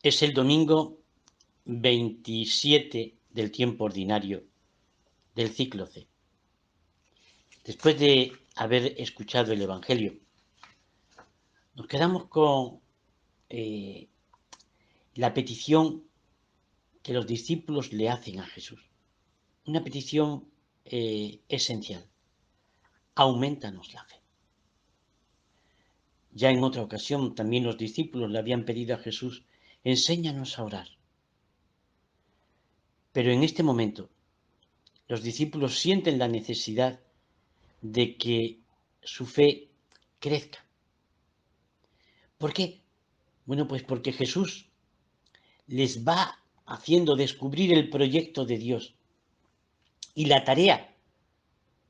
Es el domingo 27 del tiempo ordinario del ciclo C. Después de haber escuchado el Evangelio, nos quedamos con la petición que los discípulos le hacen a Jesús. Una petición esencial. Aumentanos la fe. Ya en otra ocasión también los discípulos le habían pedido a Jesús, enséñanos a orar. Pero en este momento los discípulos sienten la necesidad de que su fe crezca. ¿Por qué? Bueno, pues porque Jesús les va haciendo descubrir el proyecto de Dios y la tarea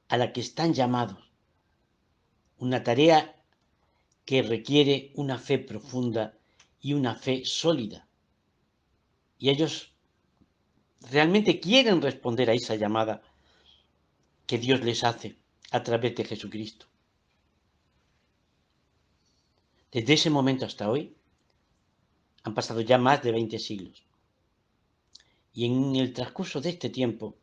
a la que están llamados. Una tarea que requiere una fe profunda y una fe sólida. Y ellos realmente quieren responder a esa llamada que Dios les hace a través de Jesucristo. Desde ese momento hasta hoy han pasado ya más de 20 siglos. Y en el transcurso de este tiempo,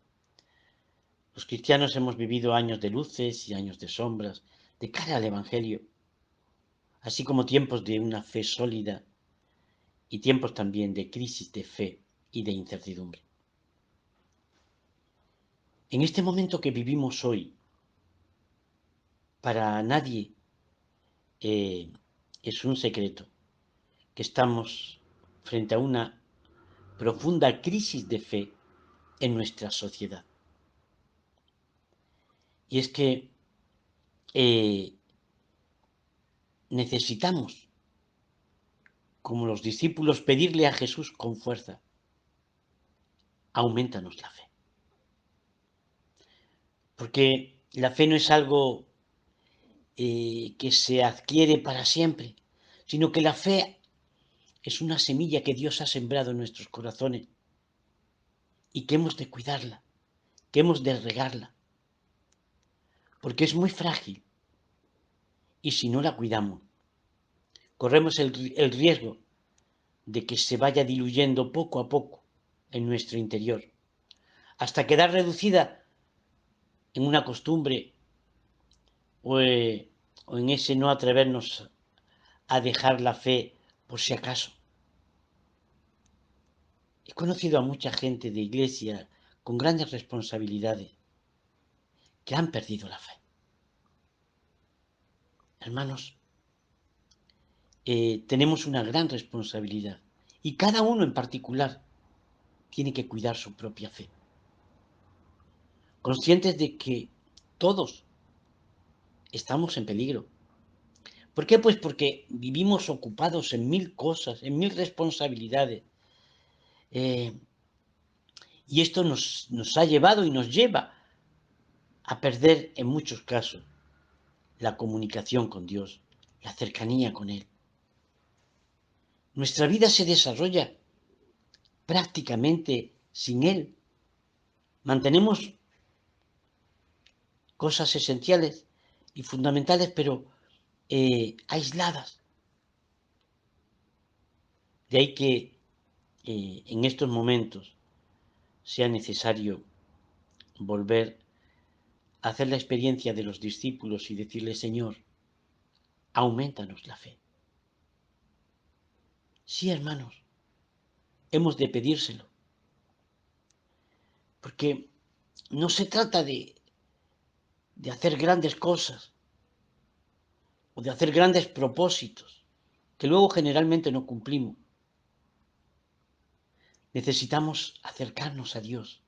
los cristianos hemos vivido años de luces y años de sombras de cara al Evangelio, así como tiempos de una fe sólida y tiempos también de crisis de fe y de incertidumbre. En este momento que vivimos hoy, para nadie es un secreto que estamos frente a una profunda crisis de fe en nuestra sociedad. Y es que necesitamos, como los discípulos, pedirle a Jesús con fuerza, aumentanos la fe. Porque la fe no es algo que se adquiere para siempre, sino que la fe es una semilla que Dios ha sembrado en nuestros corazones y que hemos de cuidarla, que hemos de regarla, porque es muy frágil y si no la cuidamos, corremos el riesgo de que se vaya diluyendo poco a poco en nuestro interior, hasta quedar reducida en una costumbre o en ese no atrevernos a dejar la fe por si acaso. He conocido a mucha gente de iglesia con grandes responsabilidades que han perdido la fe. Hermanos, tenemos una gran responsabilidad y cada uno en particular tiene que cuidar su propia fe. Conscientes de que todos estamos en peligro. ¿Por qué? Pues porque vivimos ocupados en mil cosas, en mil responsabilidades. Y esto nos ha llevado y nos lleva a perder en muchos casos la comunicación con Dios, la cercanía con Él. Nuestra vida se desarrolla prácticamente sin Él. Mantenemos cosas esenciales y fundamentales, pero aisladas. De ahí que en estos momentos sea necesario volver a hacer la experiencia de los discípulos y decirle, Señor, aumentanos la fe. Sí, hermanos, hemos de pedírselo. Porque no se trata de hacer grandes cosas o de hacer grandes propósitos que luego generalmente no cumplimos. Necesitamos acercarnos a Dios.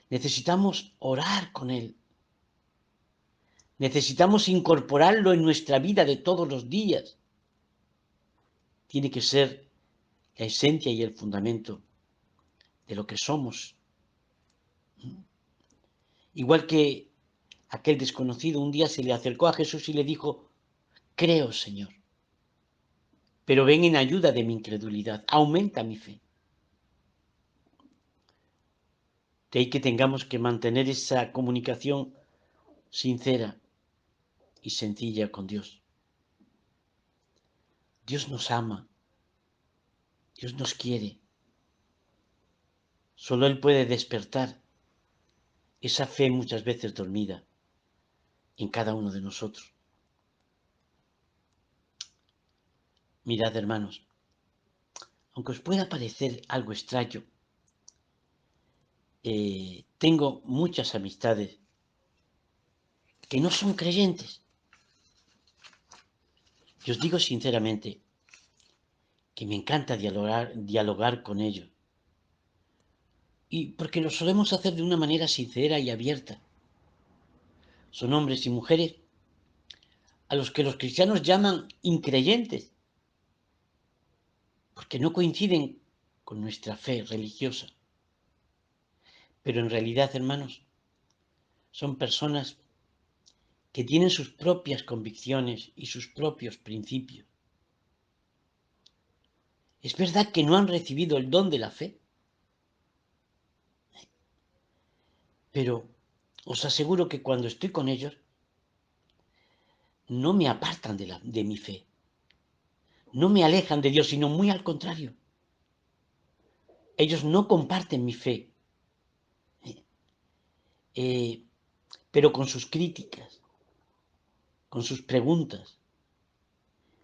Necesitamos orar con Él. Necesitamos incorporarlo en nuestra vida de todos los días. Tiene que ser la esencia y el fundamento de lo que somos. Igual que aquel desconocido un día se le acercó a Jesús y le dijo, creo, Señor, pero ven en ayuda de mi incredulidad, aumenta mi fe. De ahí que tengamos que mantener esa comunicación sincera y sencilla con Dios. Dios nos ama Dios nos quiere. Solo Él puede despertar esa fe muchas veces dormida en cada uno de nosotros. Mirad, hermanos, aunque os pueda parecer algo extraño, tengo muchas amistades que no son creyentes. Y os digo sinceramente que me encanta dialogar con ellos. Y porque lo solemos hacer de una manera sincera y abierta. Son hombres y mujeres a los que los cristianos llaman increyentes, porque no coinciden con nuestra fe religiosa. Pero en realidad, hermanos, son personas que tienen sus propias convicciones y sus propios principios. Es verdad que no han recibido el don de la fe, pero os aseguro que cuando estoy con ellos, no me apartan de mi fe, no me alejan de Dios, sino muy al contrario. Ellos no comparten mi fe, pero con sus críticas, con sus preguntas,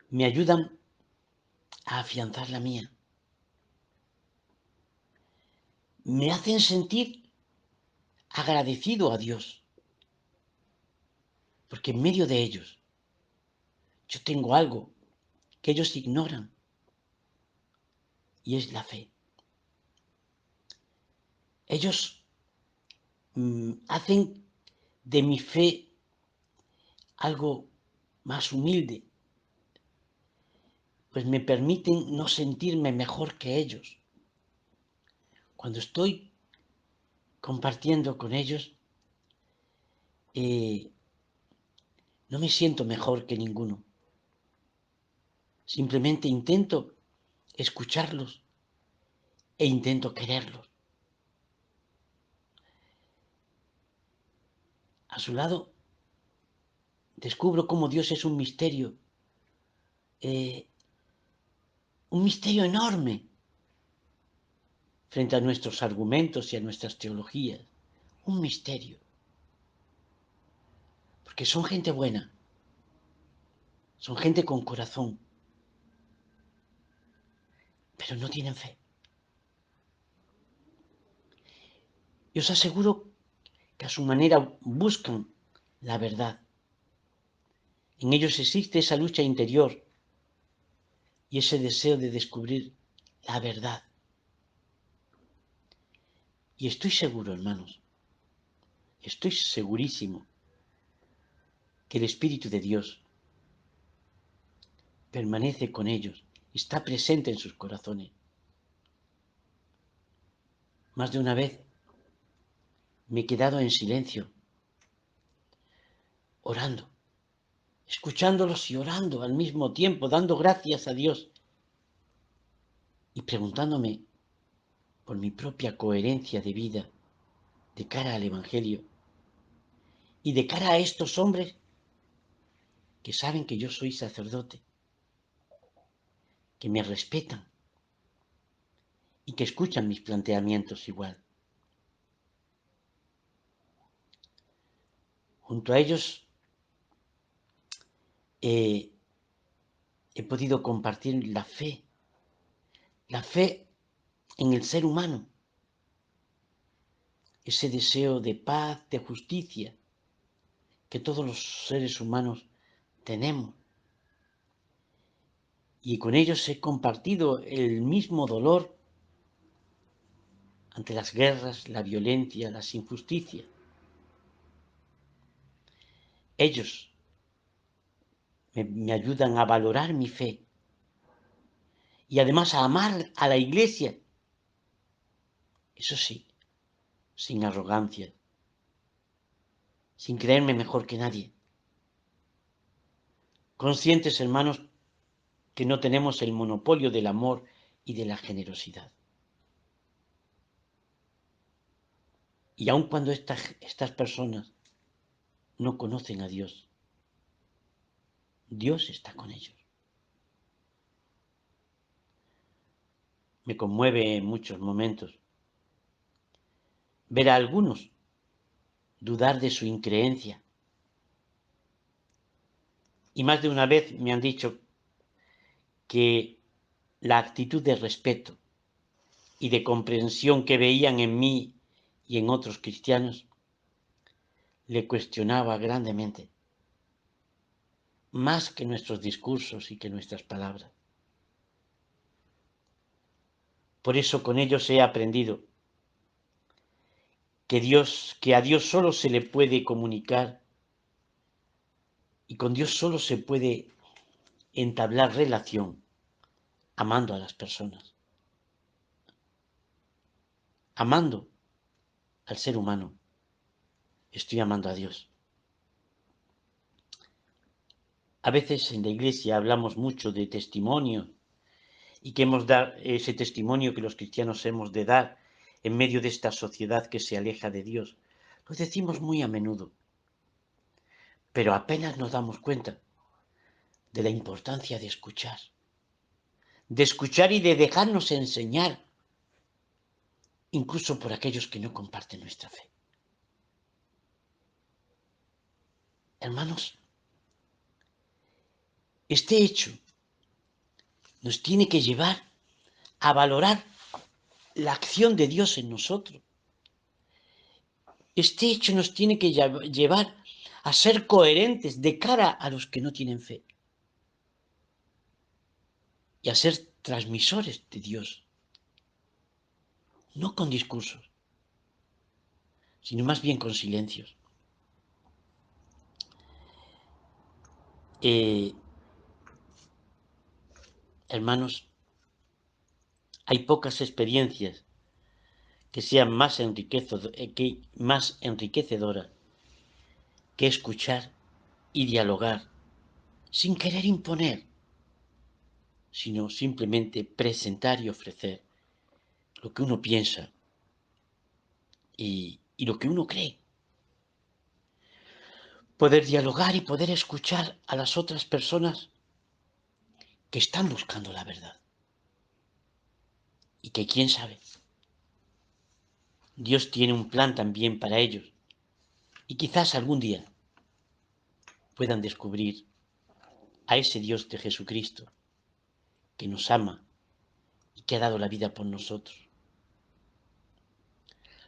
me ayudan a afianzar la mía. Me hacen sentir agradecido a Dios, porque en medio de ellos yo tengo algo que ellos ignoran, y es la fe. Ellos hacen de mi fe algo más humilde, pues me permiten no sentirme mejor que ellos. Cuando estoy compartiendo con ellos, no me siento mejor que ninguno. Simplemente intento escucharlos e intento quererlos. A su lado descubro cómo Dios es un misterio enorme frente a nuestros argumentos y a nuestras teologías. Un misterio. Porque son gente buena, son gente con corazón, pero no tienen fe. Y os aseguro que a su manera buscan la verdad. En ellos existe esa lucha interior y ese deseo de descubrir la verdad. Y estoy seguro, hermanos, estoy segurísimo que el Espíritu de Dios permanece con ellos, está presente en sus corazones. Más de una vez me he quedado en silencio, orando, escuchándolos y orando al mismo tiempo, dando gracias a Dios y preguntándome por mi propia coherencia de vida de cara al Evangelio y de cara a estos hombres que saben que yo soy sacerdote, que me respetan y que escuchan mis planteamientos igual. Junto a ellos he podido compartir la fe en el ser humano, ese deseo de paz, de justicia que todos los seres humanos tenemos. Y con ellos he compartido el mismo dolor ante las guerras, la violencia, las injusticias. Ellos me ayudan a valorar mi fe y además a amar a la Iglesia. Eso sí, sin arrogancia, sin creerme mejor que nadie. Conscientes, hermanos, que no tenemos el monopolio del amor y de la generosidad. Y aun cuando estas personas no conocen a Dios, Dios está con ellos. me conmueve en muchos momentos ver a algunos dudar de su increencia. Y más de una vez me han dicho que la actitud de respeto y de comprensión que veían en mí y en otros cristianos le cuestionaba grandemente, más que nuestros discursos y que nuestras palabras. Por eso con ellos he aprendido que a Dios solo se le puede comunicar y con Dios solo se puede entablar relación amando a las personas, amando al ser humano. Estoy amando a Dios. A veces en la iglesia hablamos mucho de testimonio y que hemos de dar ese testimonio que los cristianos hemos de dar en medio de esta sociedad que se aleja de Dios. Lo decimos muy a menudo, pero apenas nos damos cuenta de la importancia de escuchar y de dejarnos enseñar, incluso por aquellos que no comparten nuestra fe. Hermanos, este hecho nos tiene que llevar a valorar la acción de Dios en nosotros. Este hecho nos tiene que llevar a ser coherentes de cara a los que no tienen fe y a ser transmisores de Dios, no con discursos, sino más bien con silencios. Hermanos, hay pocas experiencias que sean más enriquecedoras que escuchar y dialogar sin querer imponer, sino simplemente presentar y ofrecer lo que uno piensa y lo que uno cree. Poder dialogar y poder escuchar a las otras personas que están buscando la verdad. Y que quién sabe, Dios tiene un plan también para ellos. Y quizás algún día puedan descubrir a ese Dios de Jesucristo que nos ama y que ha dado la vida por nosotros.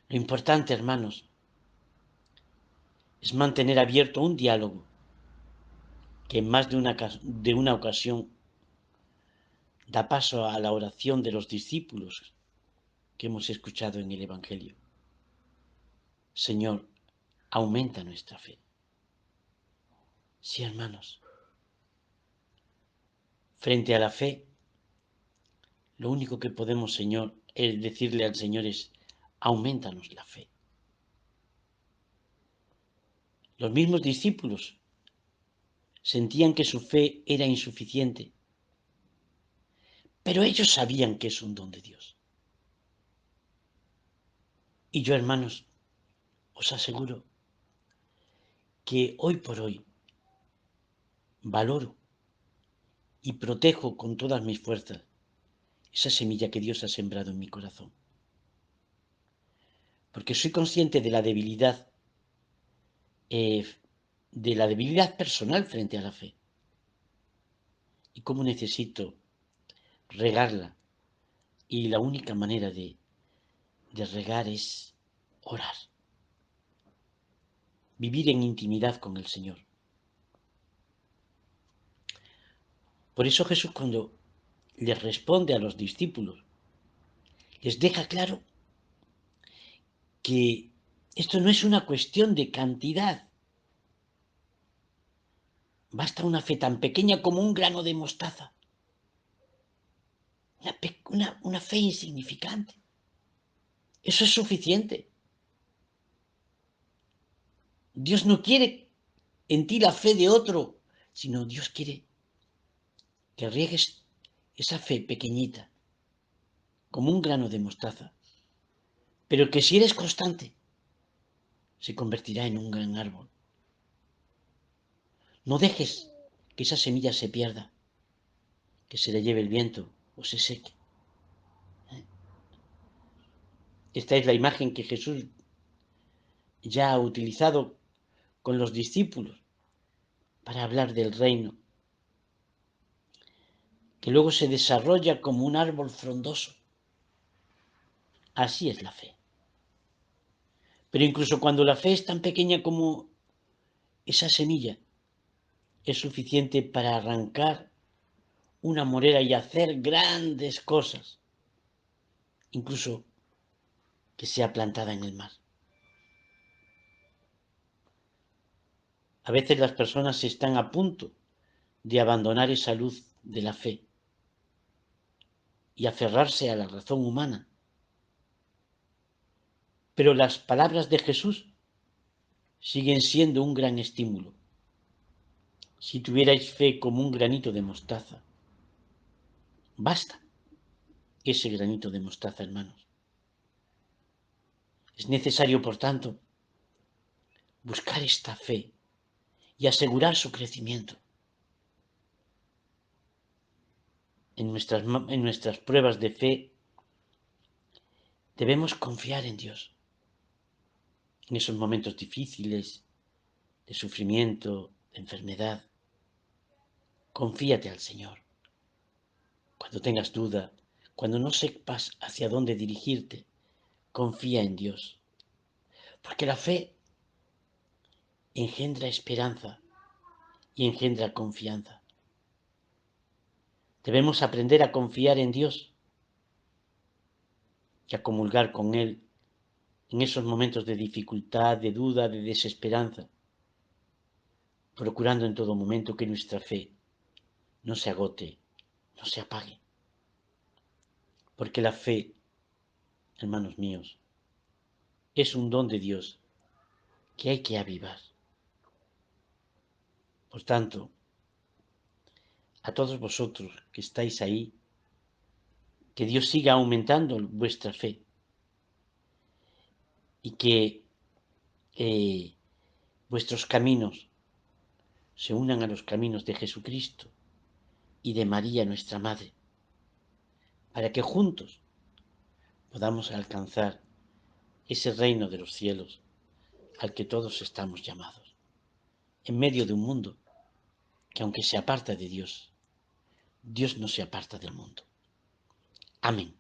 Lo importante, hermanos, es mantener abierto un diálogo que en más de una ocasión da paso a la oración de los discípulos que hemos escuchado en el Evangelio. Señor, aumenta nuestra fe. Sí, hermanos, frente a la fe, lo único que podemos, Señor, es decirle al Señor es, aumentanos la fe. Los mismos discípulos sentían que su fe era insuficiente, pero ellos sabían que es un don de Dios. Y yo, hermanos, os aseguro que hoy por hoy valoro y protejo con todas mis fuerzas esa semilla que Dios ha sembrado en mi corazón. Porque soy consciente de la debilidad personal frente a la fe. Y cómo necesito regarla. Y la única manera de regar es orar. Vivir en intimidad con el Señor. Por eso Jesús cuando les responde a los discípulos, les deja claro que esto no es una cuestión de cantidad. Basta una fe tan pequeña como un grano de mostaza. Una fe insignificante. Eso es suficiente. Dios no quiere en ti la fe de otro, sino Dios quiere que riegues esa fe pequeñita, como un grano de mostaza, pero que si eres constante, se convertirá en un gran árbol. No dejes que esa semilla se pierda, que se le lleve el viento o se seque. Esta es la imagen que Jesús ya ha utilizado con los discípulos para hablar del reino, que luego se desarrolla como un árbol frondoso. Así es la fe. Pero incluso cuando la fe es tan pequeña como esa semilla, es suficiente para arrancar una morera y hacer grandes cosas, incluso que sea plantada en el mar. A veces las personas están a punto de abandonar esa luz de la fe y aferrarse a la razón humana. Pero las palabras de Jesús siguen siendo un gran estímulo. Si tuvierais fe como un granito de mostaza, basta ese granito de mostaza, hermanos. Es necesario, por tanto, buscar esta fe y asegurar su crecimiento. En nuestras pruebas de fe debemos confiar en Dios. En esos momentos difíciles, de sufrimiento, de enfermedad, confíate al Señor. Cuando tengas duda, cuando no sepas hacia dónde dirigirte, confía en Dios. Porque la fe engendra esperanza y engendra confianza. Debemos aprender a confiar en Dios y a comulgar con Él en esos momentos de dificultad, de duda, de desesperanza, procurando en todo momento que nuestra fe no se agote, no se apague. Porque la fe, hermanos míos, es un don de Dios que hay que avivar. Por tanto, a todos vosotros que estáis ahí, que Dios siga aumentando vuestra fe y que vuestros caminos se unan a los caminos de Jesucristo y de María, nuestra Madre, para que juntos podamos alcanzar ese reino de los cielos al que todos estamos llamados, en medio de un mundo que aunque se aparta de Dios, Dios no se aparta del mundo. Amén.